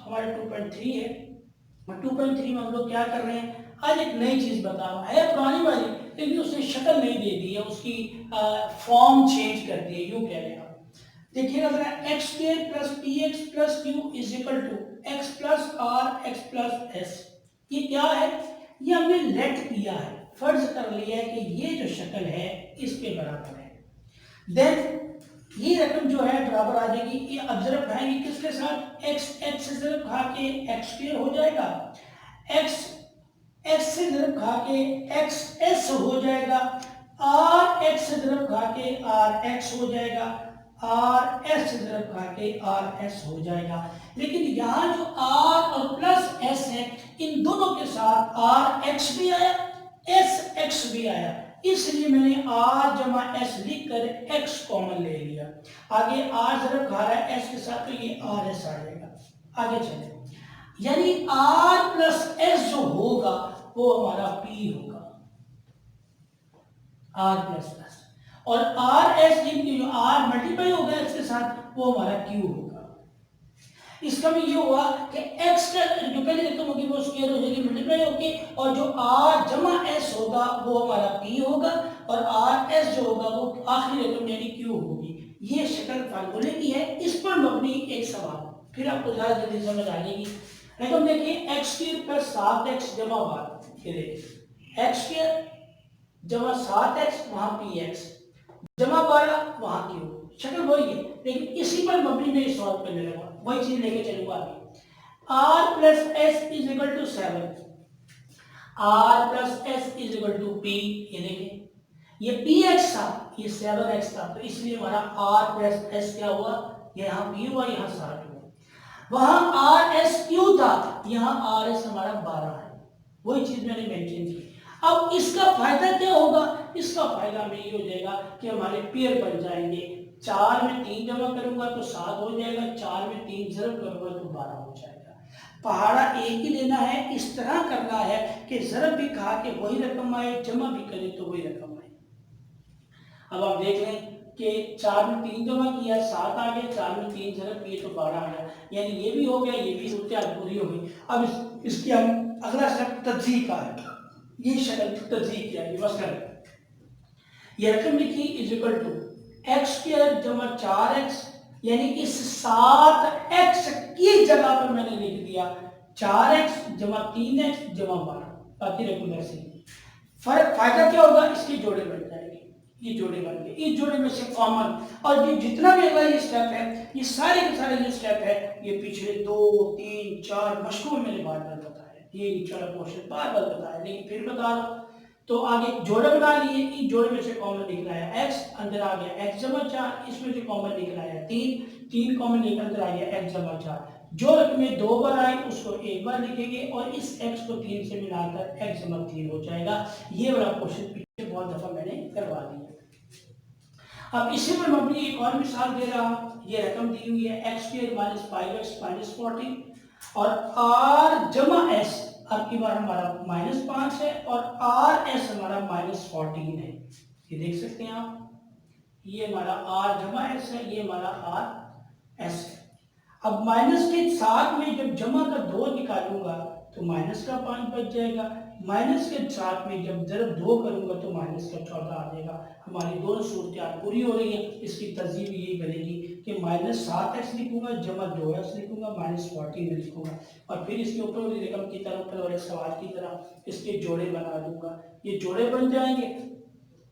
हमारा 2.3 है। 2.3 में हम लोग क्या कर रहे हैं, आज एक नई चीज बता रहा हूँ, है पुरानी वाली लेकिन उसने शक्ल नहीं दे दी है, उसकी फॉर्म चेंज कर दी है, यूं कह रहे हैं आप। देखिएगा जरा, x square plus p x plus q is equal to x plus r x plus s. ये क्या है, ये हमने लेट किया है, फर्ज कर लिया है कि ये जो शक्ल है इसके बराबर है। देन ये रकम जो है बराबर आ जाएगी, ये अब जरा खाएंगे किसके साथ, एक्स, एक्स से जरा खा के एक्स स्क्वायर हो जाएगा, एक्स एक्स से जरा खा के एक्स एस हो जाएगा, आर एक्स से जरा खा के आर एक्स हो जाएगा, आर एस से जरा खा के आर एस हो जाएगा। लेकिन यहाँ जो आर और प्लस एस है, इन दोनों के साथ आर एक्स भी आया, एस एक्स भी आया, इसलिए मैंने r जमा एस लिख कर x कॉमन ले लिया। आगे r जरा खा रहा है s के साथ, तो ये आर एस आ जाएगा। आगे चले, यानी r प्लस एस जो होगा वो हमारा p होगा, r प्लस एस, और आर एस जो r मल्टीप्लाई होगा इसके साथ वो हमारा q होगा। इसका भी ये हुआ कि x का जो पहले रकम होगी वो स्क्वायर हो जाएगी, मल्टीप्लाई होगी, और जो r जमा s होगा वो हमारा p होगा, और r s जो होगा वो आखिरी रकम यानी q होगी। ये शक्ल फार्मूले की है, इस पर मबनी एक सवाल, फिर आपको ज्यादा जल्दी समझ आ जाएगी। रकम देखिए, एक्स स्क्वायर प्लस 7x जमा 12, ये देखिए एक्स स्क्वायर जमा 7x वहां px जमा 12 वहां q, शक्ल वही है, लेकिन इसी पर मबनी में सॉल्व करने लगा, वही चीज लेके चलूंगा आगे। r plus s is equal to 7, r plus s is equal to p, ये देखिए ये px था, ये 7x था, तो इसलिए हमारा r प्लस एस क्या हुआ, यहाँ p हुआ, यहाँ 7 हुआ। वहां आर एस क्यू था, यहाँ आर एस हमारा 12 है, वही चीज मैंने मेंशन की। अब इसका फायदा क्या होगा, इसका फायदा में ये हो जाएगा कि हमारे पेयर बन जाएंगे, 4 में 3 जमा करूंगा तो 7 हो जाएगा, 4 में 3 जरब करूंगा तो 12 हो जाएगा। पहाड़ा एक ही लेना है, इस तरह करना है कि जरब भी खा के वही रकम आए, जमा भी करे तो वही रकम आए। अब आप देख लें कि 4 में 3 जमा किया 7 आ गया, 4 में 3 जरब किए तो 12 आ गया, यानी ये भी हो गया, ये भी सूरत पूरी हो गई। अब इसकी हम अगला स्टेप तज्जीह का है, ये शक्ल तज्जीह किया, ये मसलन ये रकम लिखी is equal to x square जमा 4x, यानी इस 7x की जगह पर मैंने लिख दिया 4x जमा 3x जमा 12, बाकी रकम वैसे ही। फर्क फायदा क्या होगा, इसके जोड़े बन जाएंगे, ये जोड़े बन गए, इस जोड़े में से कॉमन, और ये जितना भी अगला ये स्टेप है, ये सारे के सारे ये स्टेप है, ये पिछले 2 3 4 मशकों में मैंने बार बार बताया, ये निचला पोर्शन बार बार बताया, लेकिन फिर बता रहा हूं। तो आगे जोड़े बना लिए, इन जोड़े में से कॉमन निकला है x, अंदर आ गया x जमा 4, इसमें से कॉमन निकला है 3, 3 कॉमन निकल अंदर आ गया x जमा 4। जो रकमें 2 बार आई उसको एक बार लिखेंगे, और इस x को 3 से मिलाकर x जमा 3 हो जाएगा। ये वाला क्वेश्चन पीछे बहुत दफा मैंने करवा दिया। अब इसी पर मबनी एक और मिसाल दे रहा हूं, ये रकम दी हुई है x square minus 5x minus 14, और r जमा s अब की बार हमारा -5 है, और आर एस हमारा -14 है, ये देख सकते हैं आप, ये हमारा आर जमा एस है, ये हमारा आर एस है। अब माइनस के साथ में जब जमा का 2 निकालूंगा तो माइनस का 5 बच जाएगा, माइनस के साथ में जब जब 2 करूंगा तो माइनस का 14 आ जाएगा। हमारी दोनों सूरत पूरी हो रही है। इसकी तरजीह यही बनेगी कि -7x लिखूंगा जमा 2x लिखूंगा -14 लिखूंगा, और फिर इसके ऊपर वाली रकम की तरह, ऊपर वाले सवाल की तरह इसके जोड़े बना दूंगा। ये जोड़े बन जाएंगे,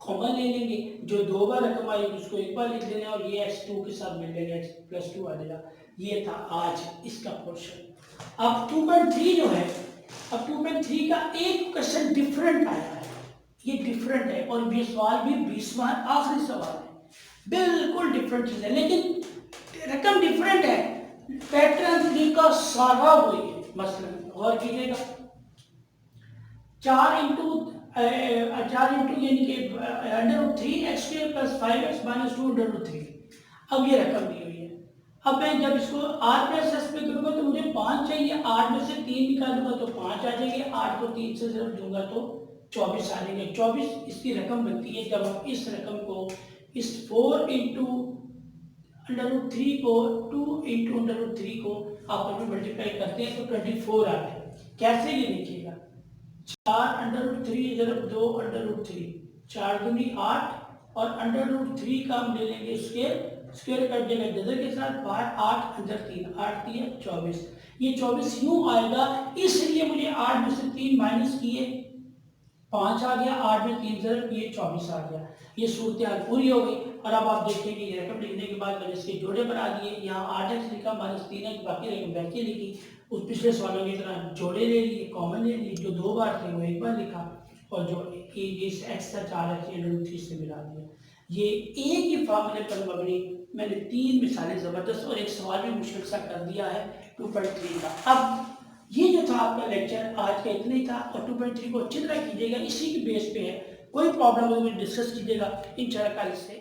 कॉमन ले लेंगे, जो 2 बार रकम आएगी उसको एक बार लिख देना, और ये x2 के साथ मिल जाएगा, x+2 आ जाएगा। ये था आज इसका पोर्शन। अब 2.3 जो है, अब 2.3 का एक क्वेश्चन डिफरेंट आया है, ये डिफरेंट है, और ये सवाल भी 20वां आखिरी सवाल है, बिल्कुल डिफरेंट चीज है, लेकिन रकम डिफरेंट है, पैटर्न तरीका सारा वही है। मसलन गौर कीजिएगा, 4 इंटू यानी कि √3x² + 5x - 2√3। अब ये रकम दी हुई है। अब मैं जब इसको r प्लस एस पे करूंगा तो मुझे 5 चाहिए, 8 में से 3 निकालूंगा तो 5 आ जाएंगे, 8 को 3 से सिर्फ दूंगा तो 24 आ जाएंगे। 24 इसकी रकम बनती है जब हम इस रकम को इस 4 इंटू अंडर रूट 3 को 2 इंटू अंडर रूट 3 को आपस में मल्टीप्लाई करते हैं तो 24 आता है। कैसे ये लिखिएगा, 4 अंडर रूट 3 इधर 2 अंडर रूट 3, 4 दूनी 8 और अंडर रूट 3 का हम ले लेंगे स्क्वायर कर देंगे गजर के साथ बाहर 8 अंदर 3, 8 3 24। ये 24 यूं आएगा, इसलिए मुझे 8 में से 3 माइनस किए 5 आ गया, 8 में 3 ज़रब किए 24 आ गया। ये सूरत हाल पूरी हो गई। और अब आप देखेंगे ये रकम लिखने के बाद मैंने इसके जोड़े बना दिए, यहाँ 8x लिखा माइनस 3x, बाकी रकम वैसे लिखी। उस पिछले सवालों की तरह जोड़े ले लिए, कॉमन ले लिए, जो 2 बार थे वो 1 बार लिखा और जो इस x का 4x ये √3 से मिला दिया। ये एक ही फार्मूले पर मबनी मैंने 3 मिसालें ज़बरदस्त और एक सवाल भी मुश्किल सा कर दिया है 2.3 का। अब ये जो था आपका लेक्चर आज का इतना ही था और 2.3 को अच्छी तरह कीजिएगा, इसी के बेस पे है। कोई प्रॉब्लम हो तो डिस्कस कीजिएगा, इंशाल्लाह कल से